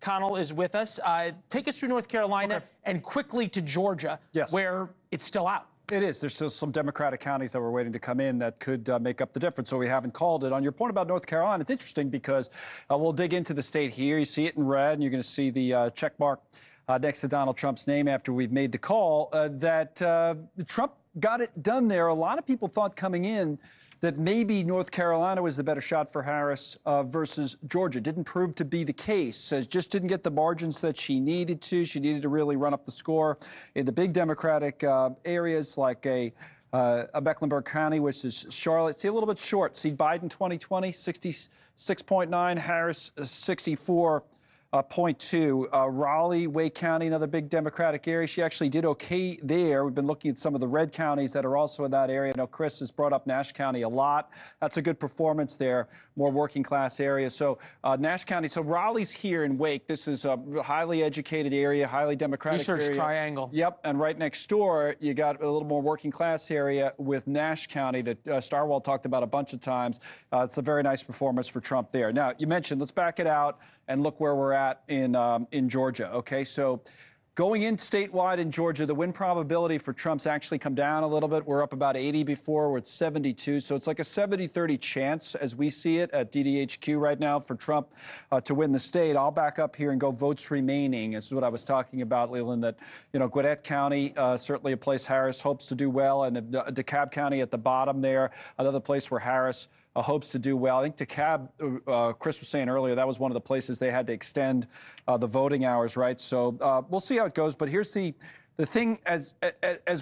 Connell is with us. Take us through North Carolina and quickly to Georgia, where it's still out. It is. There's still some Democratic counties that we're waiting to come in that could make up the difference, so we haven't called it. On your point about North Carolina, it's interesting because we'll dig into the state here. You see it in red, and you're going to see the check mark next to Donald Trump's name after we've made the call that Trump got it done there. A lot of people thought coming in that maybe North Carolina was the better shot for Harris versus Georgia. Didn't prove to be the case. Just didn't get the margins that she needed to. She needed to really run up the score in the big Democratic areas like a Mecklenburg County, which is Charlotte. See, a little bit short. See, Biden 2020, 66.9, Harris 64.2. Raleigh, Wake County, another big Democratic area. She actually did okay there. We've been looking at some of the red counties that are also in that area. I know Chris has brought up Nash County a lot. That's a good performance there, more working class area. So Nash County, so Raleigh's here in Wake. This is a highly educated area, highly Democratic area. Research triangle. Yep, and right next door, you got a little more working class area with Nash County that Starwell talked about a bunch of times. It's a very nice performance for Trump there. Now, you mentioned, let's back it out and look where we're at in Georgia. Okay, so going in statewide in Georgia, the win probability for Trump's actually come down a little bit. We're up about 80 before. We're at 72. So it's like a 70-30 chance as we see it at DDHQ right now for Trump to win the state. I'll back up here and go votes remaining. This is what I was talking about, Leland, that, you know, Gwinnett County, certainly a place Harris hopes to do well, and DeKalb County at the bottom there, another place where Harris hopes to do well. I think DeKalb, Chris was saying earlier, that was one of the places they had to extend the voting hours, right? So we'll see how it goes. But here's the thing, as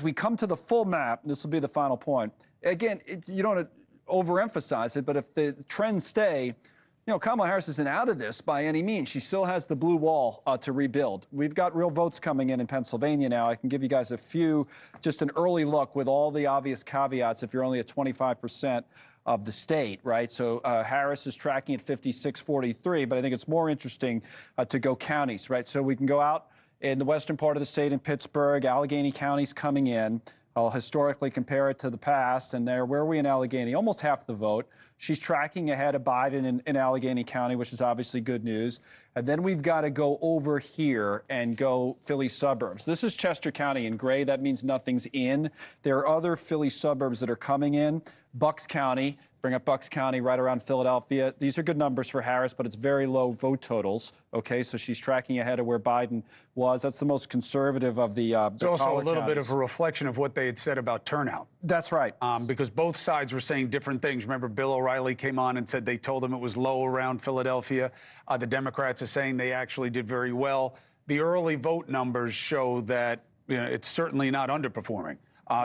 we come to the full map, this will be the final point. Again, you don't overemphasize it, but if the trends stay, you know, Kamala Harris isn't out of this by any means. She still has the blue wall to rebuild. We've got real votes coming in Pennsylvania now. I can give you guys a few, just an early look with all the obvious caveats if you're only at 25% of the state, right? So Harris is tracking at 56-43, but I think it's more interesting to go counties, right? So we can go out in the western part of the state in Pittsburgh, Allegheny County's coming in. I'll historically compare it to the past, and there, where are we in Allegheny? Almost half the vote. She's tracking ahead of Biden in Allegheny County, which is obviously good news. And then we've got to go over here and go Philly suburbs. This is Chester County in gray. That means nothing's in. There are other Philly suburbs that are coming in. Bucks County, bring up Bucks County right around Philadelphia. These are good numbers for Harris, but it's very low vote totals. Okay, so she's tracking ahead of where Biden was. That's the most conservative of the It's also a little bit of a reflection of what they had said about turnout. That's right. Because both sides were saying different things. Remember, Bill O'Reilly came on and said they told him it was low around Philadelphia. The Democrats are saying they actually did very well. The early vote numbers show that, you know, it's certainly not underperforming.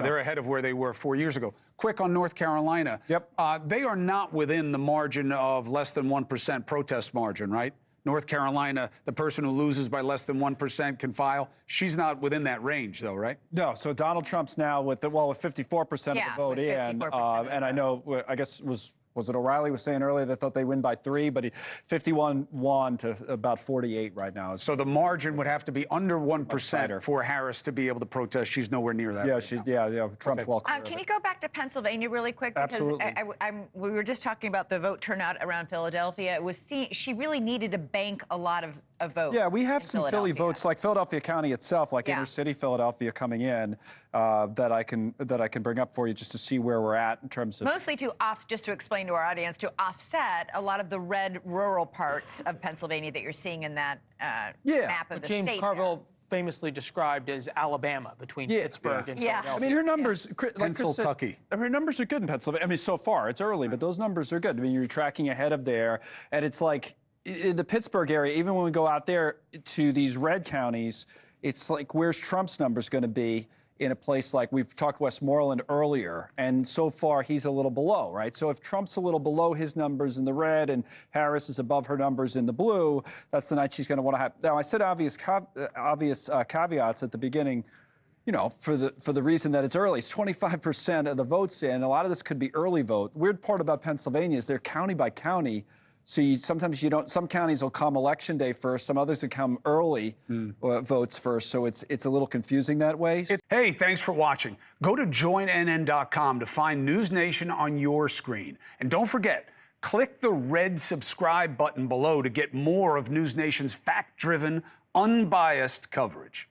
They're ahead of where they were 4 years ago. Quick on North Carolina. Yep. They are not within the margin of less than 1% protest margin, right? North Carolina, the person who loses by less than 1% can file. She's not within that range, though, right? No. So Donald Trump's now with 54% of the vote in, and I know, I guess was it O'Reilly was saying earlier they thought they win by 3, but 51-1 to about 48 right now. So the margin would have to be under 1% for Harris to be able to protest. She's nowhere near that. Yeah, Trump's well clear. Can you go back to Pennsylvania really quick? Because Absolutely. we were just talking about the vote turnout around Philadelphia. It was she really needed to bank a lot of votes. Yeah, we have some Philly votes, like Philadelphia County itself, like inner city Philadelphia coming in, that I can bring up for you just to see where we're at in terms of mostly just to explain to our audience, to offset a lot of the red rural parts of Pennsylvania that you're seeing in that map of the state. James Carville famously described as Alabama between Pittsburgh and Philadelphia. I mean, her numbers, Pennsylvania. Her numbers are good in Pennsylvania. I mean, so far it's early, but those numbers are good. I mean, you're tracking ahead of there, and it's like in the Pittsburgh area. Even when we go out there to these red counties, it's like, where's Trump's numbers going to be in a place like we've talked Westmoreland earlier, and so far he's a little below, right? So if Trump's a little below his numbers in the red and Harris is above her numbers in the blue, that's the night she's going to want to have. Now, I said obvious caveats at the beginning, you know, for the reason that it's early. It's 25% of the votes in. A lot of this could be early vote. The weird part about Pennsylvania is they're county by county. So sometimes you don't. Some counties will come election day first. Some others will come early votes first. So it's a little confusing that way. Hey, thanks for watching. Go to joinnn.com to find NewsNation on your screen, and don't forget, Click the red subscribe button below to get more of NewsNation's fact-driven, unbiased coverage.